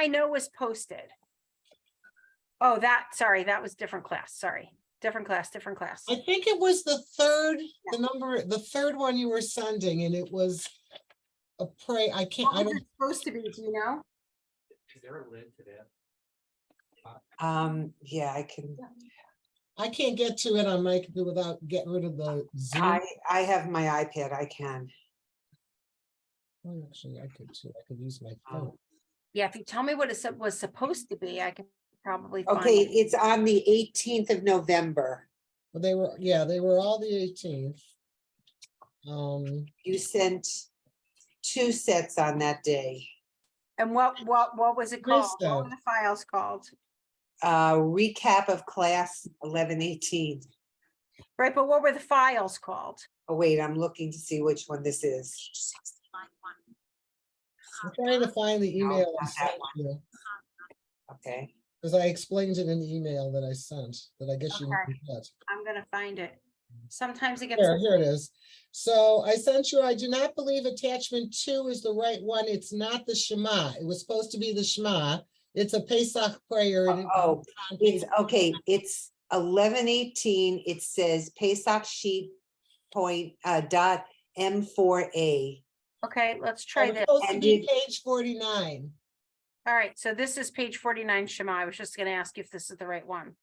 I know was posted. Oh, sorry, that was different class. Sorry. Different class. I think it was the third one you were sending, and it was a prayer. I don't. It's supposed to be, do you know? Is there a lid to that? Yeah, I can. I can't get to it on my computer without getting rid of the Zoom. I have my iPad. I can. Oh, actually, I could too. I could use my phone. Yeah, if you tell me what it was supposed to be, I could probably find Okay, it. it's on the 18th of November. But they were all the 18th. You sent 2 sets on that day. And what was it called? What Krista. were the files called? Recap of class 11-18. Right, but what were the files called? Oh, wait, I'm looking to see which one this is. I'm trying to find the email I not that sent one. you, Okay. because I explained it in the email that I sent, that I guess you Okay. didn't get. I'm gonna find it. Sometimes it gets. Here it is. So I sent you, I do not believe attachment 2 is the right one. It's not the Shema. It was supposed to be the Shema. It's a Pesach prayer. And Oh, it's okay. It's 11-18. It says Pesach sheet point dot M4A. Okay, let's try it's this. supposed to And be page 49. All right, so this is page 49, Shema. I was just gonna ask you if this is the right one.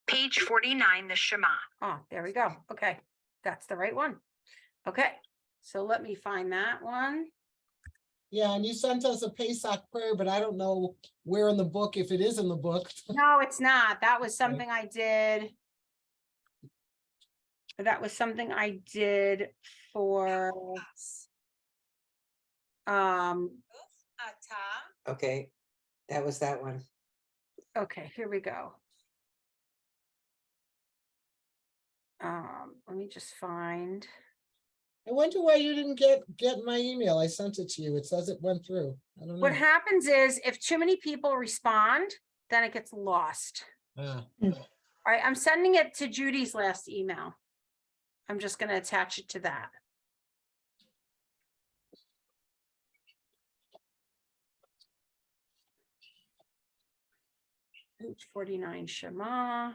Page 49, the Shema. Oh, there we go. Okay, that's the right one. Okay, so let me find that one. Yeah, and you sent us a Pesach prayer, but I don't know where in the book, if it is in the book. No, it's not. That was something I did. That was something I did for Okay, that was that one. okay, here we go. Let me just find. I wonder why you didn't get my email. I sent it to you. It says it went through. I don't know. What happens is if too many people respond, then it gets lost. Ah, All right, I'm sending it to Judy's last email. I'm just going to attach it to that. Page 49 Shema.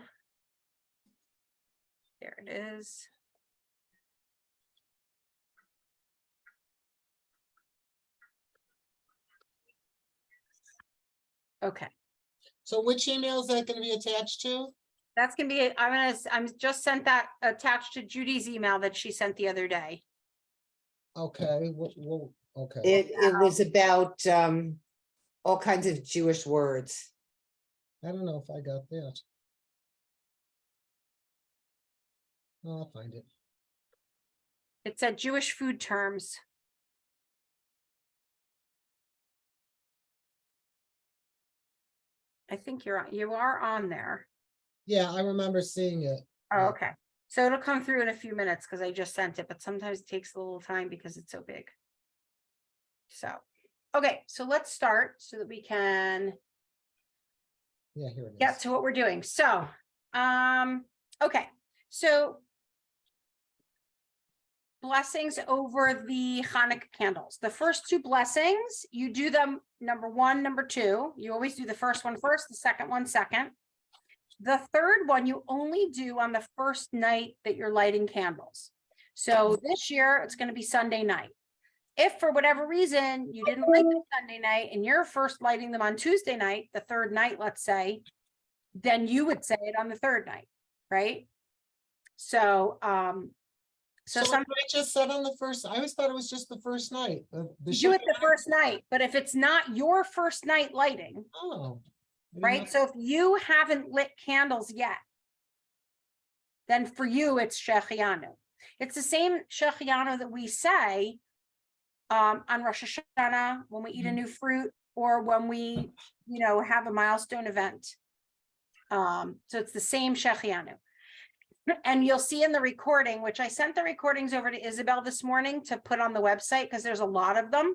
There it is. Okay. so which email is that going to be attached to? That's gonna be, I'm just sent that attached to Judy's email that she sent the other day. Okay, well, okay. It was about all kinds of Jewish words. I don't know if I got that. I'll find it. It said Jewish food terms. I think you are on there. Yeah, I remember seeing it. Oh, okay. So it'll come through in a few minutes because I just sent it, but sometimes it takes a little time because it's so big. So, okay, so let's start so that we can Yeah, here it is. get to what we're doing. So, okay, so blessings over the Hanukkah candles. The first 2 blessings, you do them number 1, number 2. You always do the first one first, the second one second. The third one you only do on the first night that you're lighting candles. So this year it's going to be Sunday night. If for whatever reason you didn't like the Sunday night and you're first lighting them on Tuesday night, the third night, let's say, then you would say it on the third night, right? So, So what I just said on the first, I always thought it was just the first night. You do it the first night, but if it's not your first night lighting, Oh. right? So if you haven't lit candles yet, then for you, it's Shechianu. It's the same Shechianu that we say on Rosh Hashanah when we eat a new fruit or when we, have a milestone event. So it's the same Shechianu. And you'll see in the recording, which I sent the recordings over to Isabel this morning to put on the website because there's a lot of them.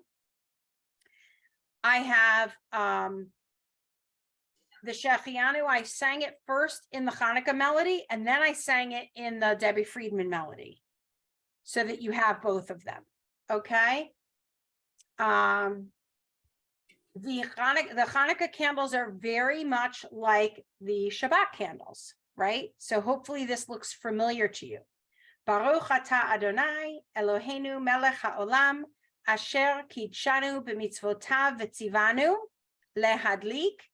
I have the Shechianu, I sang it first in the Hanukkah melody, and then I sang it in the Debbie Friedman melody, so that you have both of them. okay? The Hanukkah candles are very much like the Shabbat candles, right? So hopefully this looks familiar to you. Baruch atah Adonai Eloheinu melech haolam asher kidshanu b'mitzvotav v'tzivanu lehadlik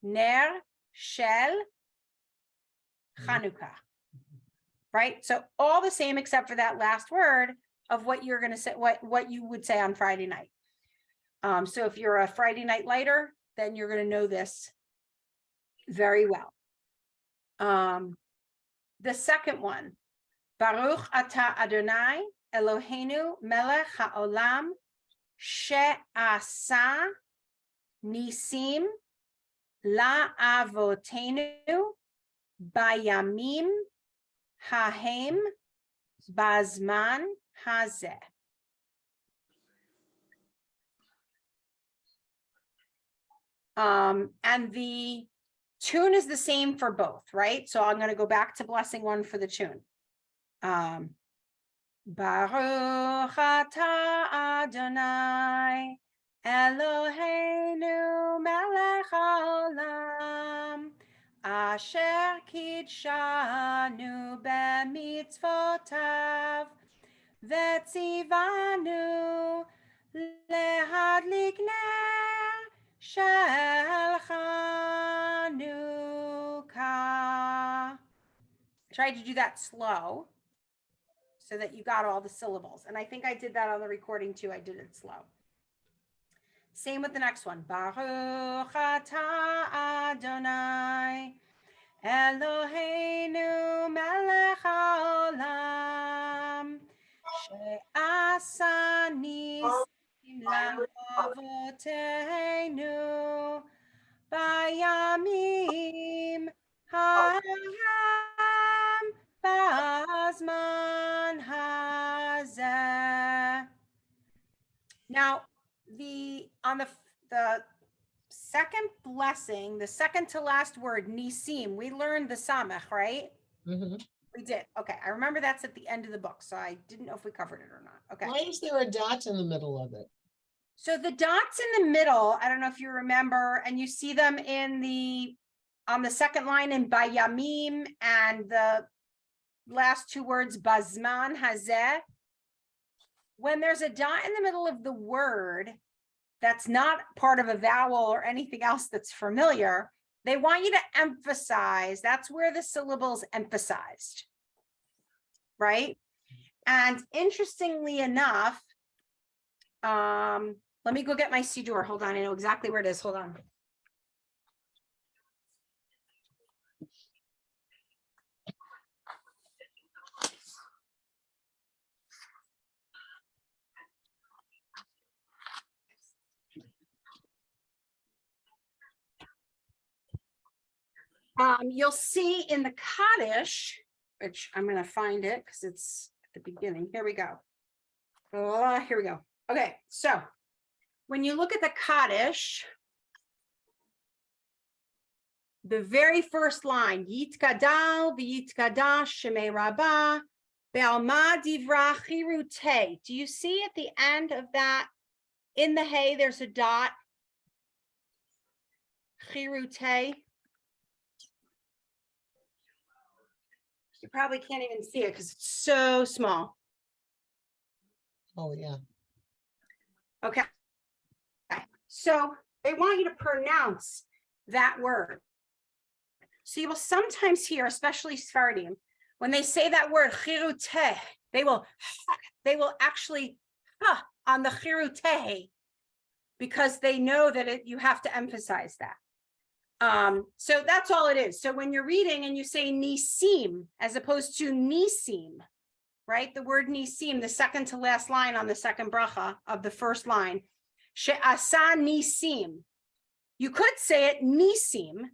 ner shel Chanukah. Right? So all the same except for that last word of what you're going to say, what you would say on Friday night. So if you're a Friday night lighter, then you're going to know this very well. The second one, Baruch atah Adonai Eloheinu melech haolam she'asa nisim la'avotenu bayamim hahem bazman hazeh. And the tune is the same for both, right? So I'm going to go back to blessing one for the tune. Baruch atah Adonai Eloheinu melech haolam asher kidshanu b'mitzvotav v'tzivanu lehadlik ner shel Chanukah. Tried to do that slow so that you got all the syllables. And I think I did that on the recording too. I did it slow. Same with the next one. Baruch atah Adonai Eloheinu melech haolam she'asa nisim la'avoteinu bayamim hahem bazman hazeh. Now, on the second blessing, the second to last word, nisim, we learned the samech, right? Mhm. We did. Okay, I remember that's at the end of the book, so I didn't know if we covered it or not. Okay. Why is there a dot in the middle of it? So the dots in the middle, I don't know if you remember, and you see them on the second line in bayamim, and the last two words, bazman hazeh. When there's a dot in the middle of the word that's not part of a vowel or anything else that's familiar, they want you to emphasize, that's where the syllable's emphasized, right? And interestingly enough, let me go get my siddur. Hold on, I know exactly where it is. Hold on. You'll see in the Kaddish, which I'm going to find it because it's at the beginning. Here we go. Here we go. Okay, so when you look at the Kaddish, the very first line, Yitkadal v'yitkadash shemei rabbah be'alma divra chirutei. Do you see at the end of that, in the hay, there's a dot? Chirutei. You probably can't even see it because it's so small. Oh, yeah. Okay. So they want you to pronounce that word. So you will sometimes hear, especially Sephardim, when they say that word chiruteh, they will actually on the chiruteh because they know that you have to emphasize that. So that's all it is. So when you're reading and you say nisim as opposed to nisim, right? The word nisim, the second to last line on the second bracha of the first line, she'asa nisim. You could say it nisim,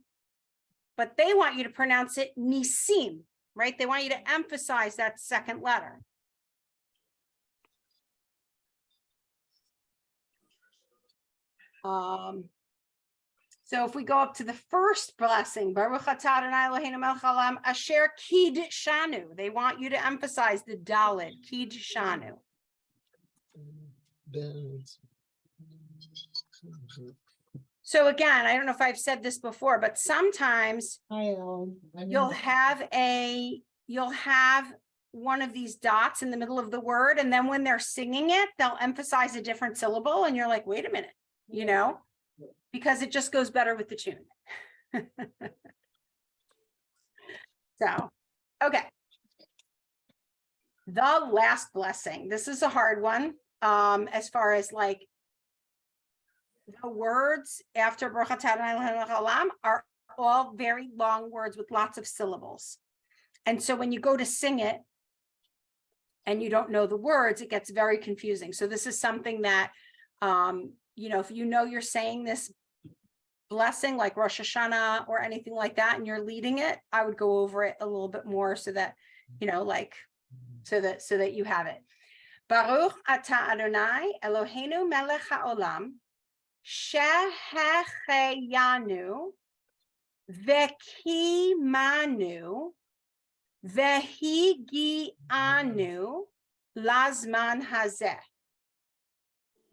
but they want you to pronounce it nisim, right? They want you to emphasize that second letter. So if we go up to the first blessing, Baruch atah Adonai Eloheinu melech haolam asher kidshanu. They want you to emphasize the daled, kidshanu. So again, I don't know if I've said this before, but sometimes Hi, Ellen. you'll have one of these dots in the middle of the word, and then when they're singing it, they'll emphasize a different syllable, and you're like, wait a minute, because it just goes better with the tune. So, okay. The last blessing. This is a hard one. As far as like the words after Baruch Atah Adonai Eloheinu melech haolam are all very long words with lots of syllables. And so when you go to sing it and you don't know the words, it gets very confusing. So this is something that, if you're saying this blessing like Rosh Hashanah or anything like that, and you're leading it, I would go over it a little bit more so that, so that you have it. Baruch Atah Adonai Eloheinu melech haolam shehecheyanu vekimanu vehigianu lazman hazeh.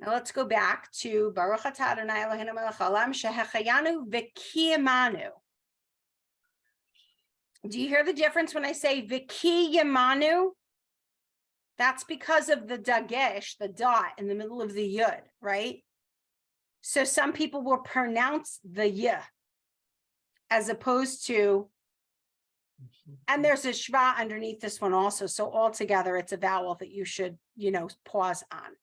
Now let's go back to Baruch Atah Adonai Eloheinu melech haolam shehecheyanu vekimanu. Do you hear the difference when I say vekiyamanu? That's because of the dagesh, the dot in the middle of the yud, right? So some people will pronounce the yah as opposed to, and there's a shva underneath this one also. So altogether, it's a vowel that you should, pause on.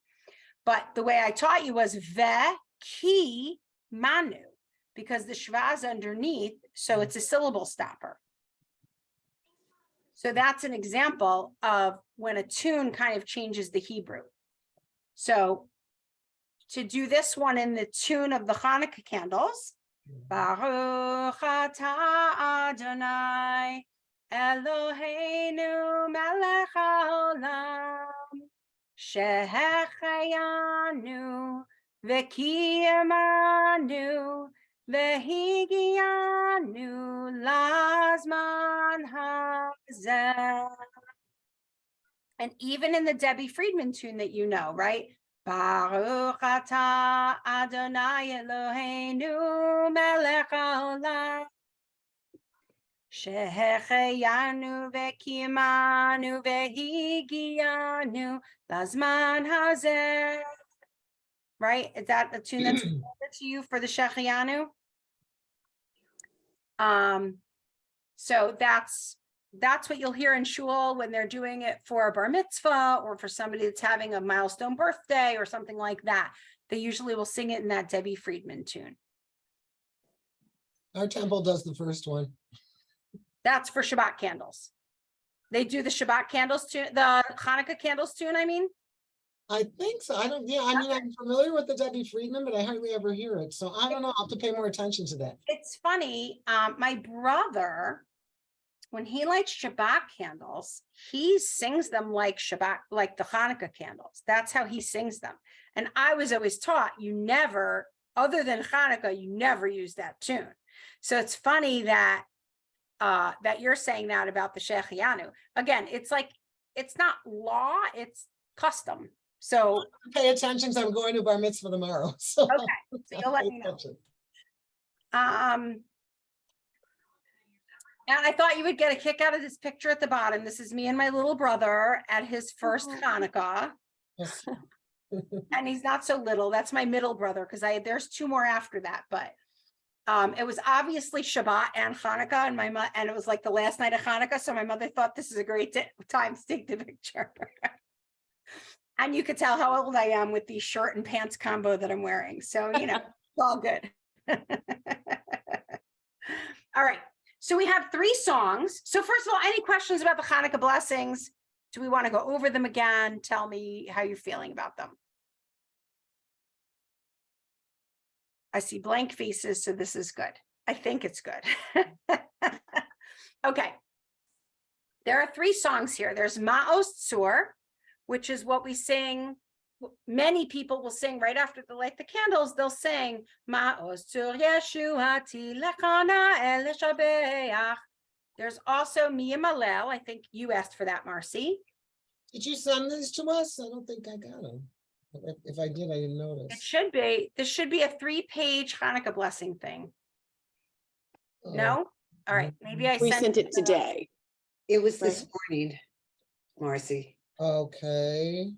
But the way I taught you was ve, ki, manu, because the shva is underneath, so it's a syllable stopper. So that's an example of when a tune kind of changes the Hebrew. So to do this one in the tune of the Hanukkah candles, Baruch Atah Adonai Eloheinu melech haolam shehecheyanu vekiyamanu vehigianu lazman hazeh. And even in the Debbie Friedman tune that right? Baruch Atah Adonai Eloheinu melech haolam shehecheyanu vekimanu vehigianu lazman hazeh. Right? Is that a tune that's familiar to you for the Shehecheyanu? So that's what you'll hear in shul when they're doing it for a bar mitzvah or for somebody that's having a milestone birthday or something like that. They usually will sing it in that Debbie Friedman tune. Our temple does the first one. That's for Shabbat candles. They do the Shabbat candles tune, the Hanukkah candles tune, I mean. I think so. I'm familiar with the Debbie Friedman, but I hardly ever hear it. So I don't know. I'll have to pay more attention to that. It's funny. My brother, when he lights Shabbat candles, he sings them like Shabbat, like the Hanukkah candles. That's how he sings them. And I was always taught you never, other than Hanukkah, you never use that tune. So it's funny that that you're saying that about the Shehecheyanu. Again, it's like, it's not law, it's custom. So pay attention because I'm going to bar mitzvah tomorrow. So okay, so you'll let me know. And I thought you would get a kick out of this picture at the bottom. This is me and my little brother at his first Hanukkah. Yes. And he's not so little. That's my middle brother because there's two more after that. But it was obviously Shabbat and Hanukkah, and it was like the last night of Hanukkah. So my mother thought this is a great time to take the picture. And you could tell how old I am with the shirt and pants combo that I'm wearing. So, it's all good. All right. So we have 3 songs. So first of all, any questions about the Hanukkah blessings? Do we want to go over them again? Tell me how you're feeling about them. I see blank faces, so this is good. I think it's good. Okay. There are 3 songs here. There's Ma'os Tzur, which is what we sing. Many people will sing right after they light the candles. They'll sing Ma'os Tzur Yeshuati Lechana El Shabeach. There's also Mia Malel. I think you asked for that, Marcy. Did you send these to us? I don't think I got them. If I did, I didn't It notice. should be, this should be a 3-page Hanukkah blessing thing. Oh, No? All right, maybe I We sent it to- today. It was this Right. morning, Marcy. Okay,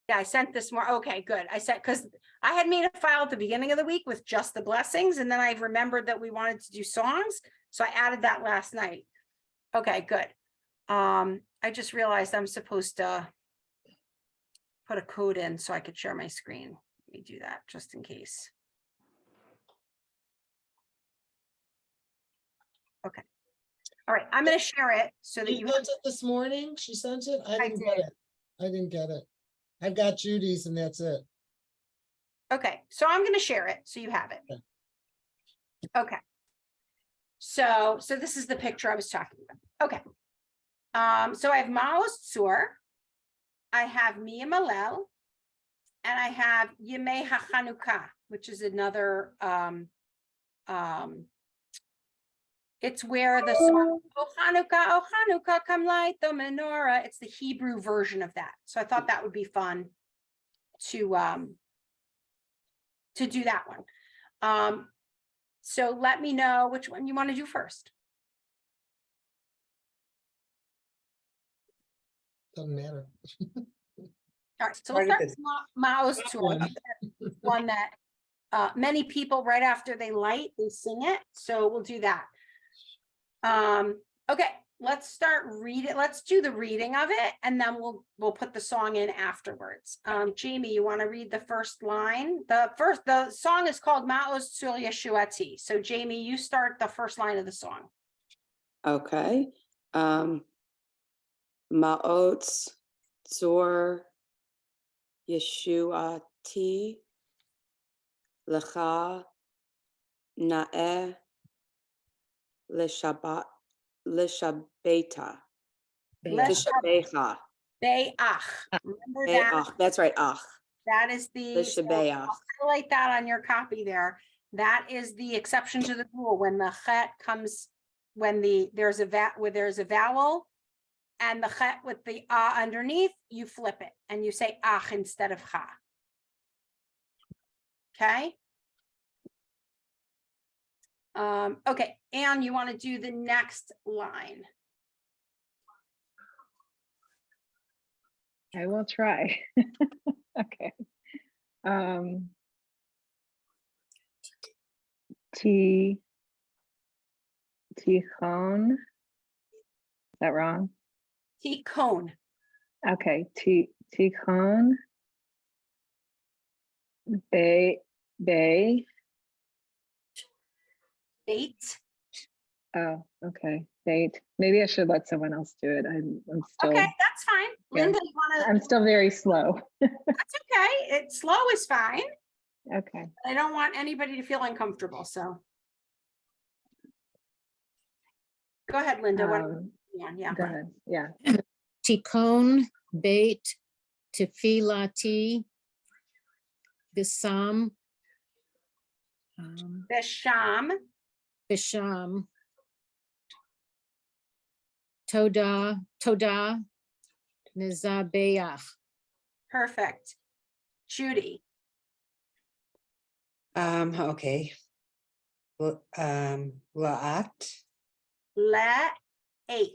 Yeah, I sent this more. Okay, good. I said, because I had made a file at the beginning of the week with just the blessings, and then I remembered that we wanted to do songs. So I added that last night. Okay, good. I just realized I'm supposed to put a code in so I could share my screen. Let me do that just in case. Okay. All right, I'm gonna share it so that you you, sent it this morning? She sent it? I didn't get did. it. I didn't get it. I've got Judy's and that's it. okay, so I'm gonna share it so you have it. Okay. Okay. So this is the picture I was talking about. Okay. So I have Maos Tzur, I have Mia Malel, and I have Yemei HaChanukah, which is another it's where the song Oh Hanukkah, come light the menorah. It's the Hebrew version of that. So I thought that would be fun to do that one. So let me know which one you want to do first. Doesn't matter. All right, so we'll Part of start with Mao's tour. One that many people right after they light, they sing it. So we'll do that. Okay, let's start reading. Let's do the reading of it, and then we'll put the song in afterwards. Jamie, you want to read the first line? The song is called Maoz Tzur Yeshuati. So Jamie, you start the first line of the song. Okay. Ma'otz Tzor Yeshuati Lecha Na'eh Leshabeta Leshabecha. Leshabecha. Be'ach. Remember that? Ach, that's right. Ach. That is the, so Leshabeach. I'll highlight that on your copy there. That is the exception to the rule when the chet comes, when there's a vowel and the chet with the underneath, you flip it and you say ach instead of cha. Okay. Okay, and you want to do the next line. I will try. Okay. Tichon. Is that wrong? Tikkun. Okay. Tichon. Bay. Bait. Oh, okay. Bait. Maybe I should let someone else do it. I'm still. Okay, that's fine. Yeah. Linda, you want to? I'm still very slow. That's okay. Slow is fine. Okay. I don't want anybody to feel uncomfortable, so. Go ahead, Linda. Yeah. Go ahead. Yeah. Tikkun beit tefilati bisam Besham. bisham toda mizabeach. Perfect. Judy. Okay. Well, La'at, Le 8.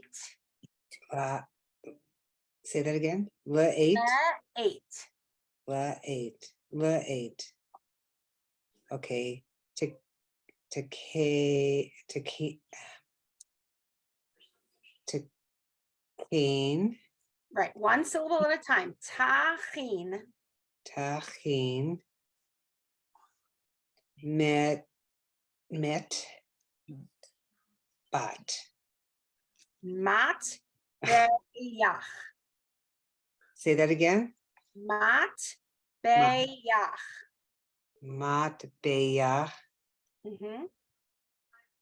say that again. La'at, Le 8. La'at, La'at. Okay. Cane, Right, one syllable at a time. Tachin. Tachin, Bat. Mat beyach. Say that again. Mat beyach. Mat Beya, Mhm.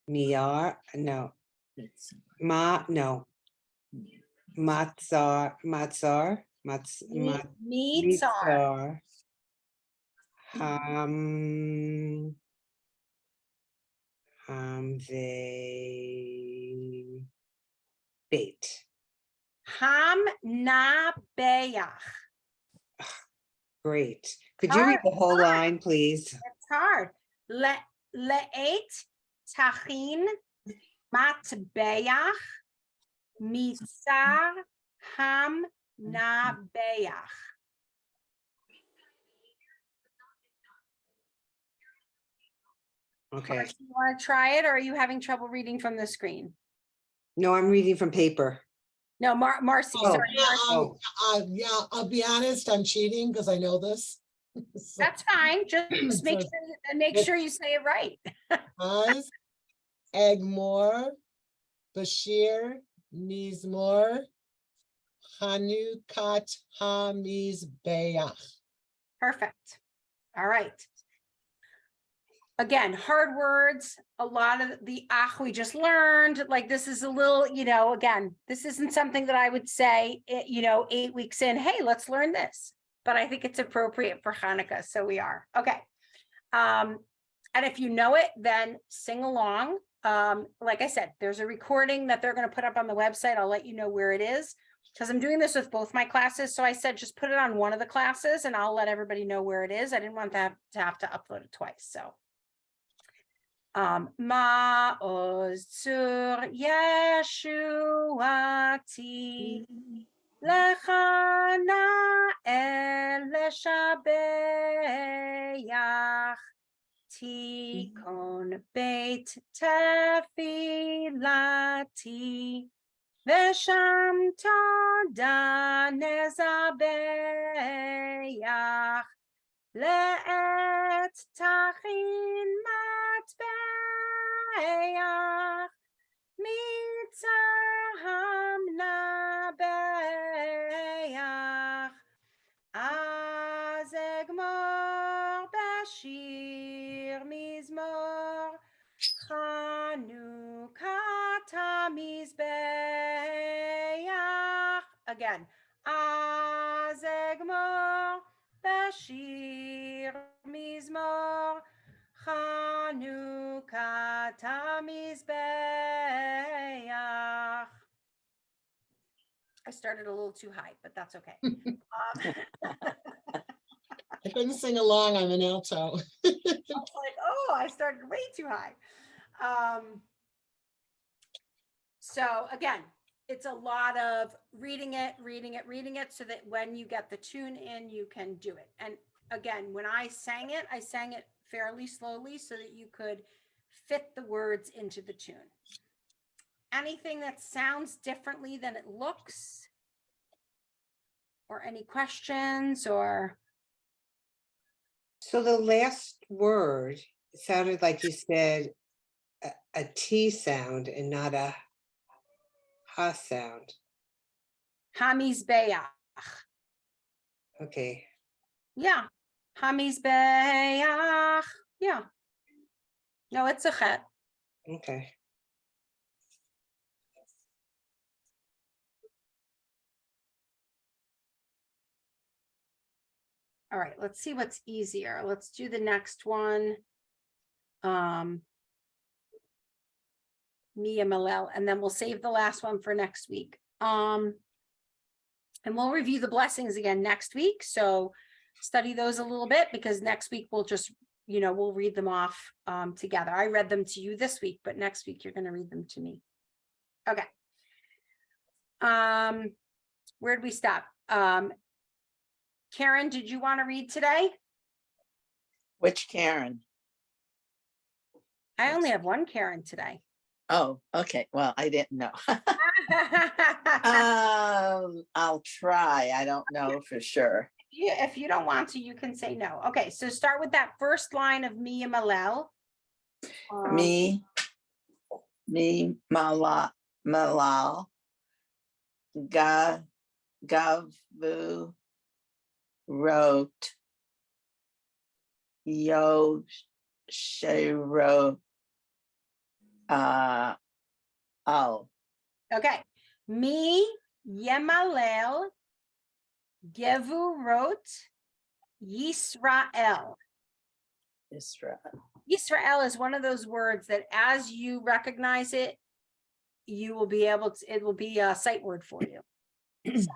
Miar, no. No. Matzar, Meatsar. Mitzar. They bait. Ham na beyach. Great. Could you read the whole line, please? It's hard. Le'et tachin matbeach mitzar ham nabeach. Okay. Marcy, you want to try it, or are you having trouble reading from the screen? No, I'm reading from paper. No, Marcy, Oh. sorry. Marcy. Yeah, I'll be honest, I'm cheating because I know this. So, That's fine. Just make So- sure, make sure you say it right. Oz, Egmore, Bashir, Mizmor, Hanukat HaMizbeach. Perfect. All right. Again, hard words, a lot of the we just learned, like this is a little, again, this isn't something that I would say, 8 weeks in, hey, let's learn this. But I think it's appropriate for Hanukkah, so we are. Okay. And if you know it, then sing along. Like I said, there's a recording that they're going to put up on the website. I'll let you know where it is, because I'm doing this with both my classes. So I said, just put it on one of the classes and I'll let everybody know where it is. I didn't want that to have to upload it twice. So. Ma'oz tzur Yeshuati lecha na'el leshabeach tikon beit tefilati v'sham toda nezabeach le'et tachin matbeach mitzar hamnabeach az egmor bashir mizmor Chanukat hamizbeach. Again, az egmor bashir mizmor Chanukat hamizbeach. I started a little too high, but that's okay. I couldn't sing along, I'm an alto. I was like, oh, I started way too high. So again, it's a lot of reading it, so that when you get the tune in, you can do it. And again, when I sang it fairly slowly so that you could fit the words into the tune. Anything that sounds differently than it looks, or any questions, or So the last word, it sounded like you said a T sound and not a ha sound. hamizbeach. Okay. Yeah, hamizbeach. Yeah. No, it's a chet. Okay. All right, let's see what's easier. Let's do the next one. Mia Malel, and then we'll save the last one for next week. And we'll review the blessings again next week. So study those a little bit, because next week we'll just, we'll read them off together. I read them to you this week, but next week you're going to read them to me. Okay. Where did we stop? Karen, did you want to read today? Which Karen? I only have one Karen today. Oh, okay. Well, I didn't know. I'll try. I don't know for sure. If you don't want to, you can say no. Okay, so start with that first line of Mia Malel. Malal, Gavu, wrote, Shero, oh. Okay, Mi Yemalel Gevu wrote Yisrael. Israel. Yisrael is one of those words that as you recognize it, you will be able to, it will be a sight word for you. So,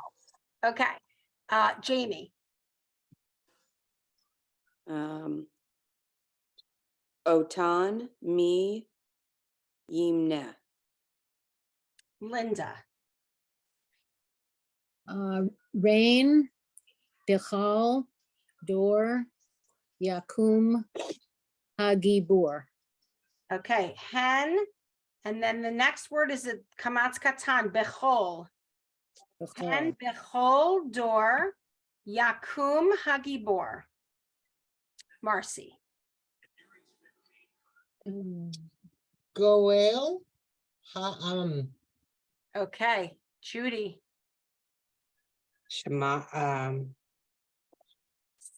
okay, Jamie. Otan mi yimne. Linda. Rain, Bichal, Dor, Yakum, Hagibur. Okay, hen. And then the next word is a kamatz katan, bechol. Hen, bechol, dor, yakum, hagibor. Marcy. Goel ha'am. Okay, Judy. Shema,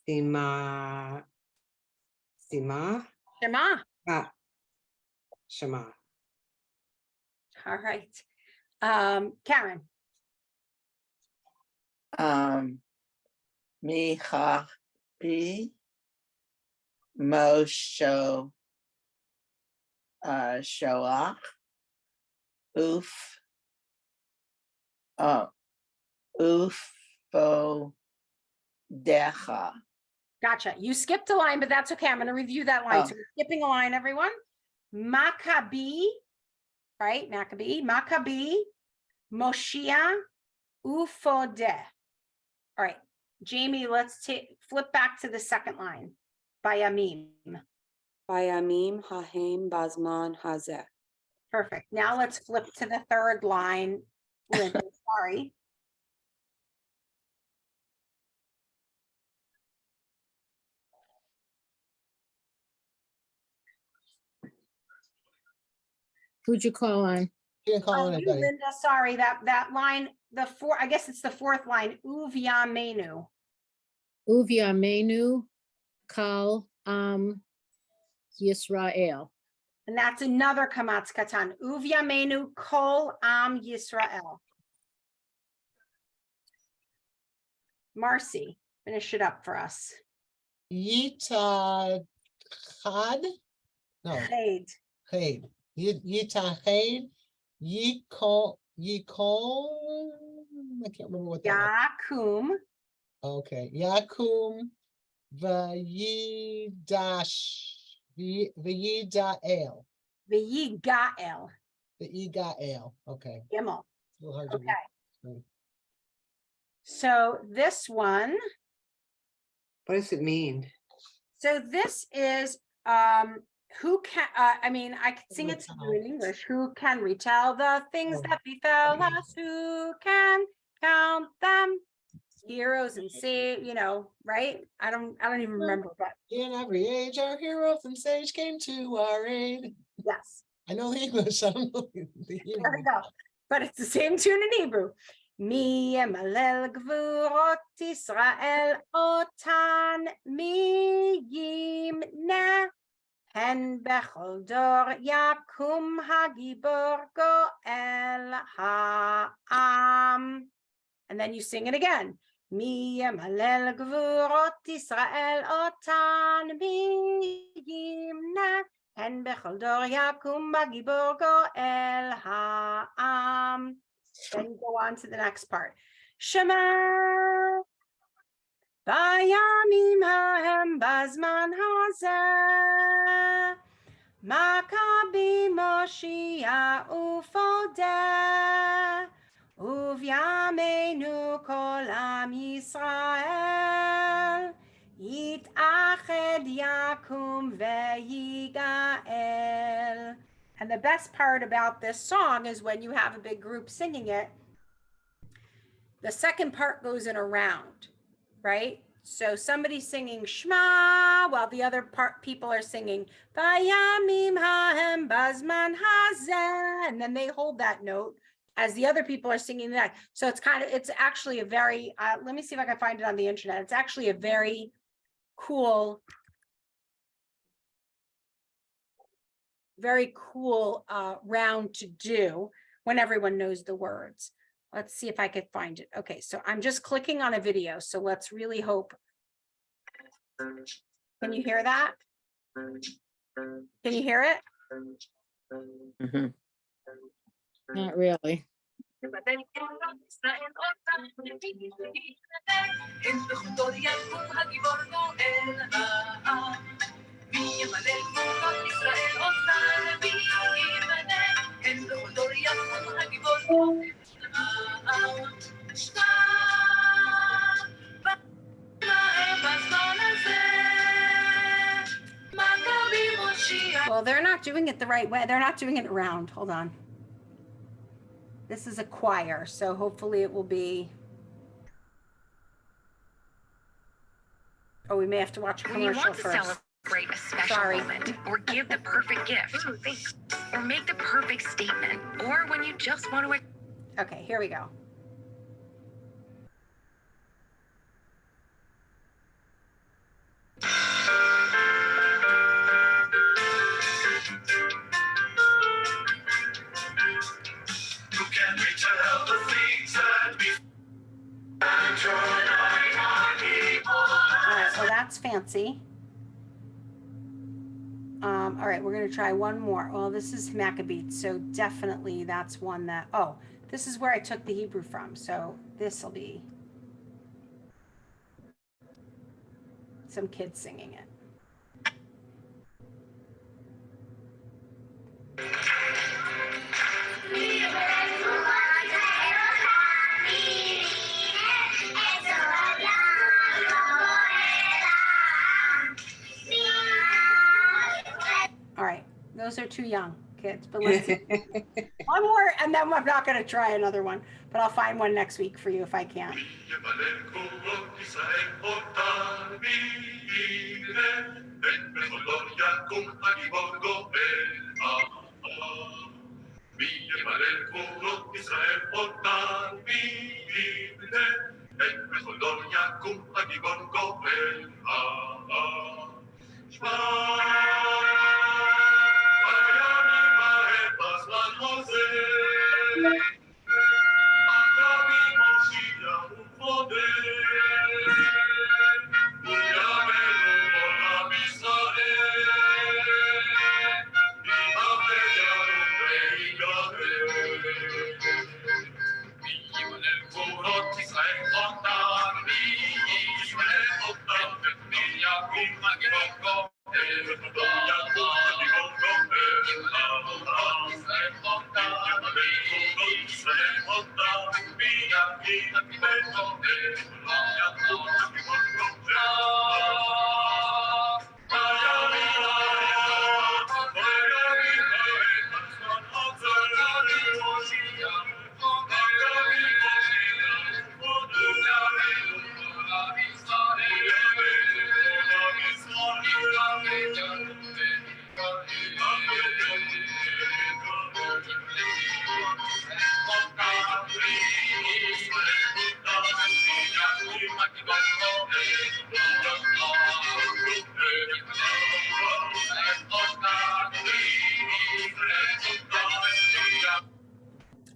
Sima, Shema. Shema. All right. Karen. Micha Bi Mosho Shoach Ufo Decha. Gotcha. You skipped a line, but that's okay. I'm going to review that line. Oh. So we're skipping a line, everyone. Maccabi, right? Maccabi, Moshia, Ufodeh. All right, Jamie, let's flip back to the second line. Bayamim. Bayamim hahem bazman hazeh. Perfect. Now let's flip to the third line. Linda, sorry. Who'd you call on? You didn't call Oh, you, anybody. Linda, sorry, that line, I guess it's the fourth line, Uvia Menu. Uvia Menu, Kal, Yisrael. And that's another kamatz katan. Uvia Menu Kol Am Yisrael. Marcy, finish it up for us. Yitachad. No, Ched. Ched. Yitached. Yikol. I can't remember what that was. Yakum. Okay. Yakum. Vayidash. Vayidael. V'yigael. Vayigael. Okay. Gimel. A little hard to Okay. read. So this one, What does it mean? so this is who can I mean I can sing it to you in English. Who can retell the things Oh. that befell us? Who can count them? Heroes and say, right? I don't even remember, but In every age, our hero from sage came to our aid. yes. I know the English. I don't know the There we Hebrew. go. But it's the same tune in Hebrew. Mi yemalel gvurot Israel otan mi yimne hen bechol dor yakum hagibor goel ha'am. And then you sing it again. Mi yemalel gvurot Israel otan mi yimne hen bechol dor yakum hagibor goel ha'am. Then you go on to the next part. Shema Bayamim hahem bazman hazeh Maccabi Moshia Ufodeh Uvyamenu kol am Yisrael Yitached Yakum veyigael. And the best part about this song is when you have a big group singing it, the second part goes in a round, right? So somebody's singing Shema while the other people are singing Vayamim hahem bazman hazeh, and then they hold that note as the other people are singing that. So it's actually a very, let me see if I can find it on the internet. It's actually a very cool, round to do when everyone knows the words. Let's see if I could find it. Okay, so I'm just clicking on a video. So let's really hope. Can you hear that? Can you hear it? Mhm. Not really. Well, they're not doing it the right way. They're not doing it around. Hold on. This is a choir, so hopefully it will be. Oh, we may have to watch a When you commercial want to first. celebrate a special Sorry. moment, or give the perfect gift, or make the perfect statement, or when you just want to. Okay, here we go. All right, well, that's fancy. All right, we're gonna try one more. Well, this is Maccabees, so definitely that's one that, oh, this is where I took the Hebrew from, so this will be some kids singing it. All right, those are too young kids, but let's see. One more, and then I'm not gonna try another one, but I'll find one next week for you if I can.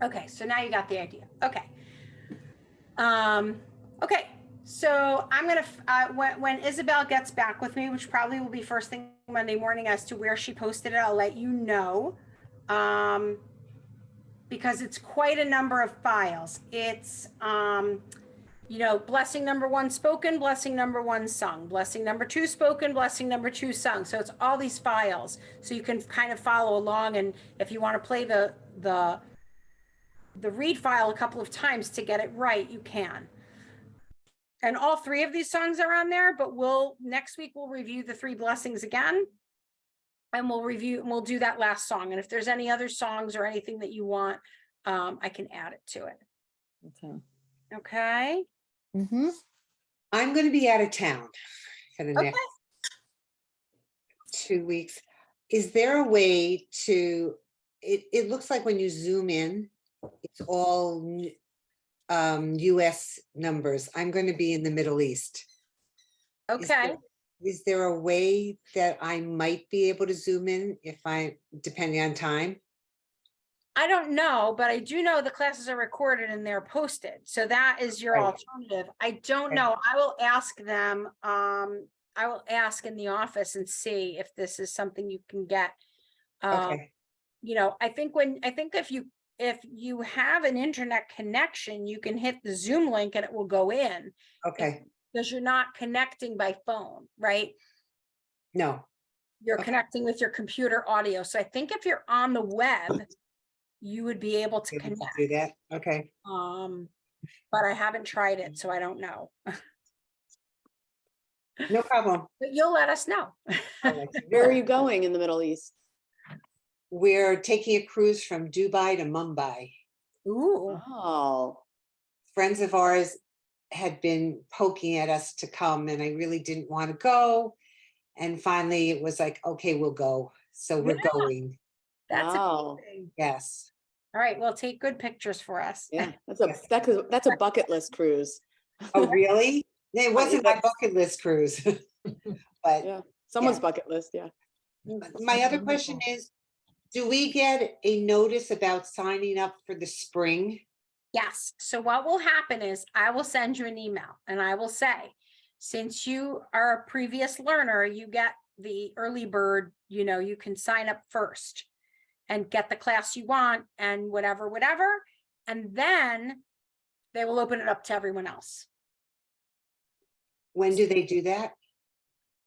Okay, so now you got the idea. Okay. Okay, so I'm gonna, when Isabel gets back with me, which probably will be first thing Monday morning as to where she posted it, I'll let you know. Because it's quite a number of files. It's, you know, blessing number 1 spoken, blessing number 1 sung, blessing number 2 spoken, blessing number 2 sung. So it's all these files. So you can kind of follow along, and if you want to play the read file a couple of times to get it right, you can. And all 3 of these songs are on there, but next week we'll review the 3 blessings again. And we'll do that last song. And if there's any other songs or anything that you want, I can add it to it. Okay. Okay. Mm-hmm. I'm going to be out of town for the Okay. next 2 weeks. Is there a way to, it looks like when you zoom in, it's all US numbers. I'm going to be in the Middle East. Okay. Is there a way that I might be able to zoom in depending on time? I don't know, but I do know the classes are recorded and they're posted. So that is your Right. alternative. I don't Okay. know. I will ask them. I will ask in the office and see if this is something you can get. Okay. You know, I think if you have an internet connection, you can hit the Zoom link and it will go in. Okay. Because you're not connecting by phone, right? No. You're Okay. connecting with your computer audio. So I think if you're on the web, you would be able to Able to connect. do that. Okay. But I haven't tried it, so I don't know. No problem. But you'll let us know. I'll let you Where are know. you going in the Middle East? we're taking a cruise from Dubai to Mumbai. Ooh, Oh, Friends of ours had been poking at us to come, and I really didn't want to go. And finally, it was like, okay, we'll go. So we're Yeah. going. that's wow. amazing. Yes. All right, well, take good pictures for us. Yeah, that's Yes. that's a bucket list cruise. Oh, really? It wasn't my yes. bucket list cruise. But Yeah, someone's Yeah. bucket list, yeah. my other question is, do we get a notice about signing up for the spring? Yes, so what will happen is I will send you an email and I will say, since you are a previous learner, you get the early bird, you can sign up first and get the class you want and whatever, and then they will open it up to everyone else. When do they do that?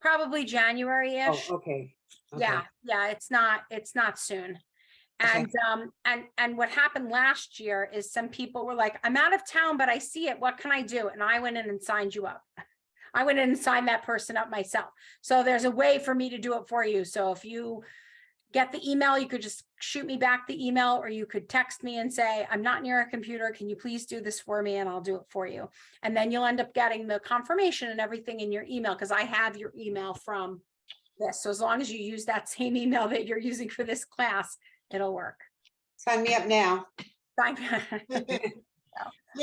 Probably Oh, January-ish. okay. Yeah, it's not soon. Okay. And what happened last year is some people were like, I'm out of town, but I see it. What can I do? And I went in and signed you up. I went in and signed that person up myself. So there's a way for me to do it for you. So if you get the email, you could just shoot me back the email, or you could text me and say, I'm not near a computer. Can you please do this for me? And I'll do it for you. And then you'll end up getting the confirmation and everything in your email, because I have your email from this. So as long as you use that same email that you're using for this class, it'll work. Sign me up now. Fine.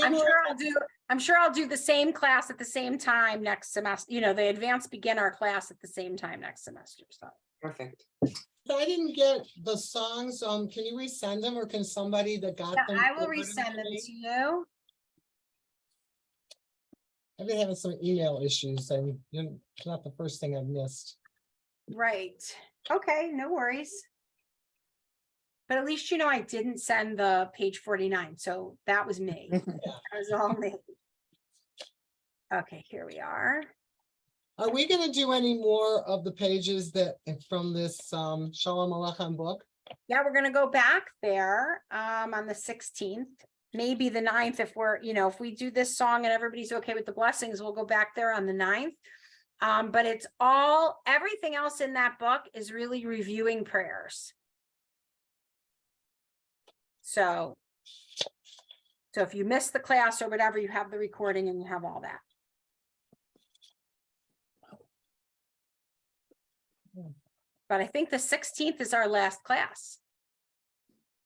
I'm sure I'll do the same class at the same time next semester, the advanced beginner class at the same time next semester. So Perfect. I didn't get the songs, can you resend them, or can somebody that got yeah, them? I will forward resend them me? to you. I've been having some email issues, and it's not the first thing I've missed. Right. Okay, no worries. But at least I didn't send the page 49, so that was me. That was all me. Okay, here we are. Are we gonna do any more of the pages that from this Shalom Aleichem book? Yeah, we're gonna go back there on the 16th, maybe the 9th, if we're, if we do this song and everybody's okay with the blessings, we'll go back there on the 9th. But it's everything else in that book is really reviewing prayers. So if you miss the class or whatever, you have the recording and you have all that. But I think the 16th is our last class,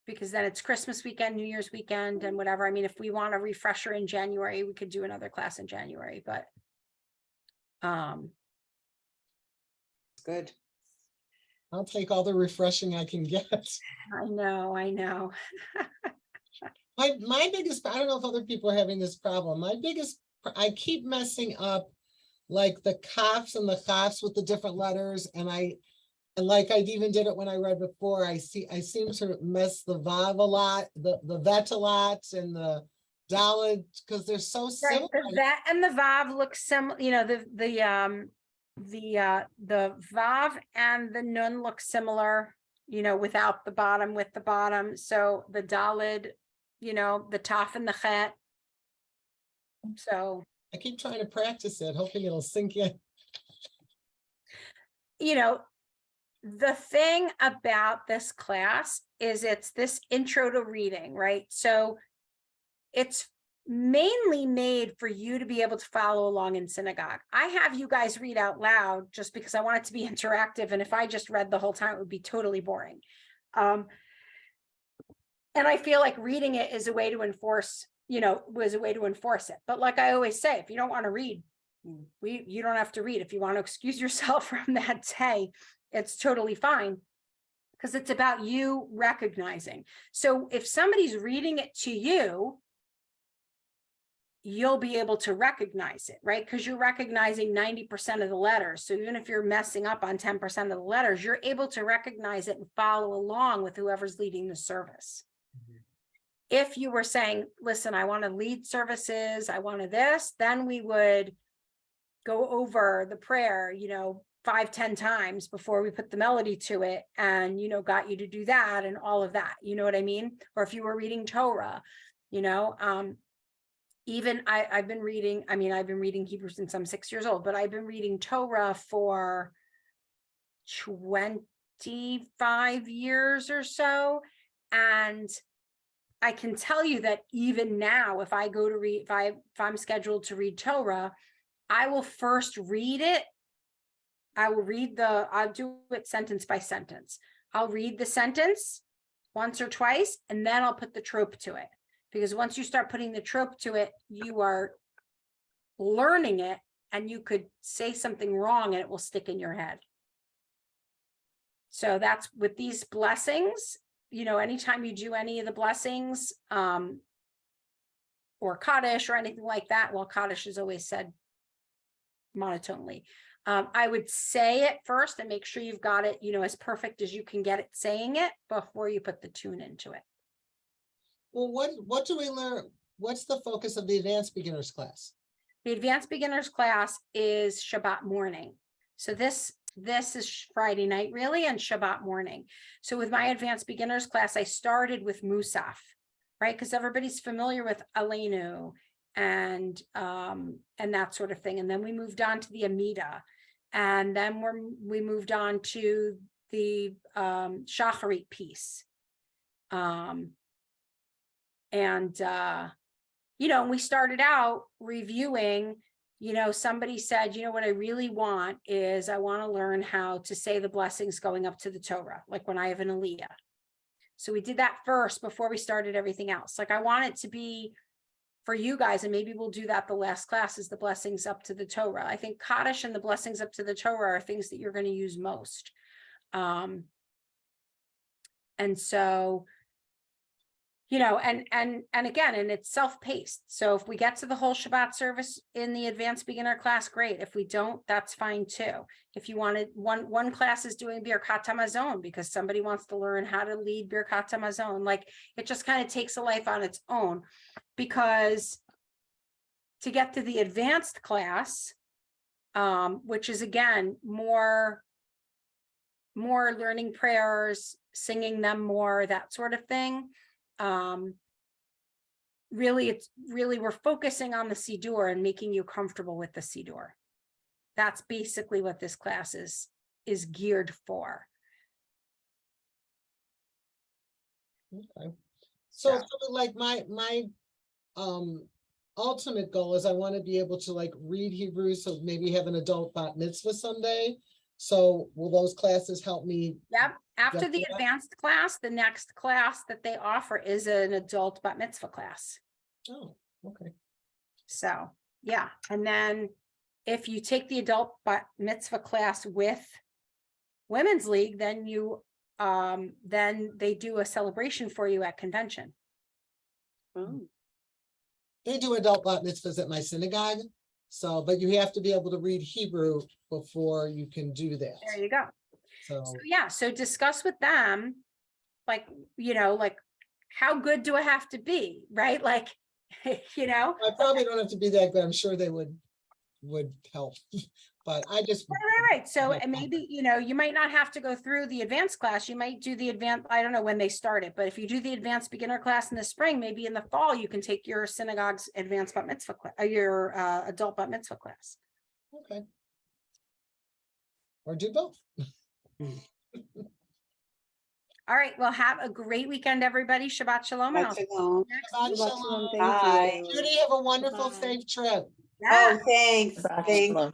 because then it's Christmas weekend, New Year's weekend, and whatever. I mean, if we want a refresher in January, we could do another class in January, but Good. I'll take all the refreshing I can get. I know. My biggest, I don't know if other people are having this problem. I keep messing up like the kafs and the chafs with the different letters, and like I even did it when I read before. I seem to mess the vav a lot, the vet a lot, and the daled, because they're so similar. Right, the vet and the vav look similar. The vav and the nun look similar. Without the bottom, with the bottom. So the daled, the taf and the chet. So I keep trying to practice it, hoping it'll sink in. The thing about this class is it's this intro to reading, right? So it's mainly made for you to be able to follow along in synagogue. I have you guys read out loud just because I want it to be interactive. And if I just read the whole time, it would be totally boring. And I feel like reading it is a way to enforce, was a way to enforce it. But like I always say, if you don't want to read, you don't have to read. If you want to excuse yourself from that day, it's totally fine, because it's about you recognizing. So if somebody's reading it to you, you'll be able to recognize it, right? Because you're recognizing 90% of the letters. So even if you're messing up on 10% of the letters, you're able to recognize it and follow along with whoever's leading the service. If you were saying, listen, I want to lead services, I wanted this, then we would go over the prayer, 5-10 times before we put the melody to it, and got you to do that and all of that, you know what I mean? Or if you were reading Torah, even I've been reading Hebrew since I'm 6 years old, but I've been reading Torah for 20 25 years or so. And I can tell you that even now, if I go to read, if I'm scheduled to read Torah, I will first read it. I'll do it sentence by sentence. I'll read the sentence once or twice, and then I'll put the trope to it. Because once you start putting the trope to it, you are learning it, and you could say something wrong and it will stick in your head. So that's with these blessings, you know, anytime you do any of the blessings, or Kaddish or anything like that, well, Kaddish is always said monotonely. I would say it first and make sure you've got it, you know, as perfect as you can get it saying it before you put the tune into it. Well, what do we learn? What's the focus of the advanced beginners class? The advanced beginners class is Shabbat morning. So this is Friday night really, and Shabbat morning. So with my advanced beginners class, I started with Musaf, right? Because everybody's familiar with Aleinu and that sort of thing. And then we moved on to the Amida, and then we moved on to the Shacharit piece. You know, we started out reviewing, you know, somebody said, you know, what I really want is I want to learn how to say the blessings going up to the Torah, like when I have an Aliyah. So we did that first before we started everything else. Like I want it to be for you guys, and maybe we'll do that the last class, is the blessings up to the Torah. I think Kaddish and the blessings up to the Torah are things that you're going to use most. And so, you know, and again, and it's self-paced. So if we get to the whole Shabbat service in the advanced beginner class, great. If we don't, that's fine too. If you wanted one class is doing Birkat HaMazon because somebody wants to learn how to lead Birkat HaMazon, like it just kind of takes a life on its own. Because to get to the advanced class, which is again more learning prayers, singing them more, that sort of thing. Really we're focusing on the Siddur and making you comfortable with the Siddur. That's basically what this class is geared for. Okay. So like my ultimate goal is I want to be able to like read Hebrew, so maybe have an adult bat mitzvah someday. So will those classes help me? Yep. After get the that? advanced class, the next class that they offer is an adult bat mitzvah class. Oh, okay. So, yeah. And then if you take the adult bat mitzvah class with Women's League, then then they do a celebration for you at convention. Oh, They do adult bat mitzvahs at my synagogue. So, but you have to be able to read Hebrew before you can do that. There you go. So, So yeah, so discuss with them, like, you know, like how good do I have to be, right? Like, you know, I probably don't have to be that good. I'm sure they would help, but I just. right. So and maybe, you know, you might not have to go through the advanced class. You might do the advanced, I don't know when they start it, but if you do the advanced beginner class in the spring, maybe in the fall, you can take your synagogue's advanced bat mitzvah class, your adult bat mitzvah class. Okay. Or do both. All right. Well, have a great weekend, everybody. Shabbat shalom. And I'll see Shalom. you next Shabbat week. shalom. Bye. Judy, have a wonderful, Bye. safe trip. Yeah. Oh, thanks. Shabbat Thanks. shalom.